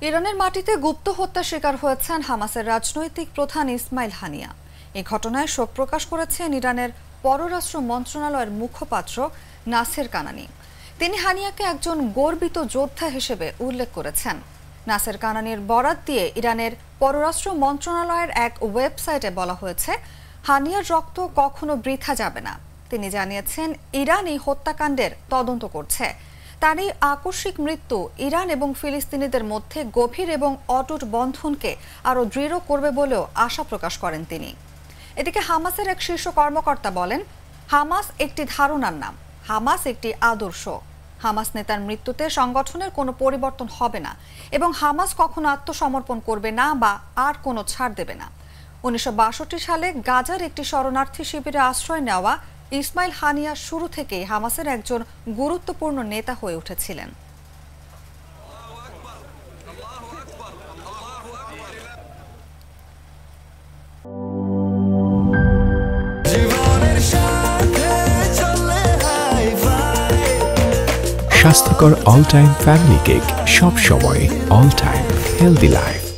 ইরানের মাটিতে গুপ্ত হত্যা শিকার হয়েছেন হামাসের রাজনৈতিক প্রধান ইসমাইল হানিয়া। এই ঘটনায় শোক প্রকাশ করেছেন ইরানের পররাষ্ট্র মন্ত্রণালয়ের মুখপাত্র নাসের কানানি। তিনি হানিয়াকে একজন গর্বিত যোদ্ধা হিসেবে উল্লেখ করেছেন। নাসের কানানির বরাত দিয়ে ইরানের পররাষ্ট্র মন্ত্রণালয়ের এক ওয়েবসাইটে বলা হয়েছে, হানিয়ার রক্ত কখনো বৃথা যাবে না। তিনি জানিয়েছেন, ইরান এই হত্যাকাণ্ডের তদন্ত করছে। তার এই আকস্মিক মৃত্যু ইরান এবং ফিলিস্তিনিদের মধ্যে গভীর এবং অটুট বন্ধনকে আরও দৃঢ় করবে বলেও আশা প্রকাশ করেন তিনি। এদিকে হামাসের এক শীর্ষ কর্মকর্তা বলেন, হামাস একটি ধারণার নাম, হামাস একটি আদর্শ। হামাস নেতার মৃত্যুতে সংগঠনের কোনো পরিবর্তন হবে না এবং হামাস কখনো আত্মসমর্পণ করবে না বা আর কোনো ছাড় দেবে না। 1962 সালে গাজার একটি শরণার্থী শিবিরে আশ্রয় নেওয়া ইসমাইল হানিয়া শুরু থেকেই হামাসের একজন গুরুত্বপূর্ণ নেতা হয়ে উঠেছিলেন। স্বাস্থ্যকর অল টাইম ফ্যামিলি কেক, সব সময় অল টাইম হেলদি লাইফ।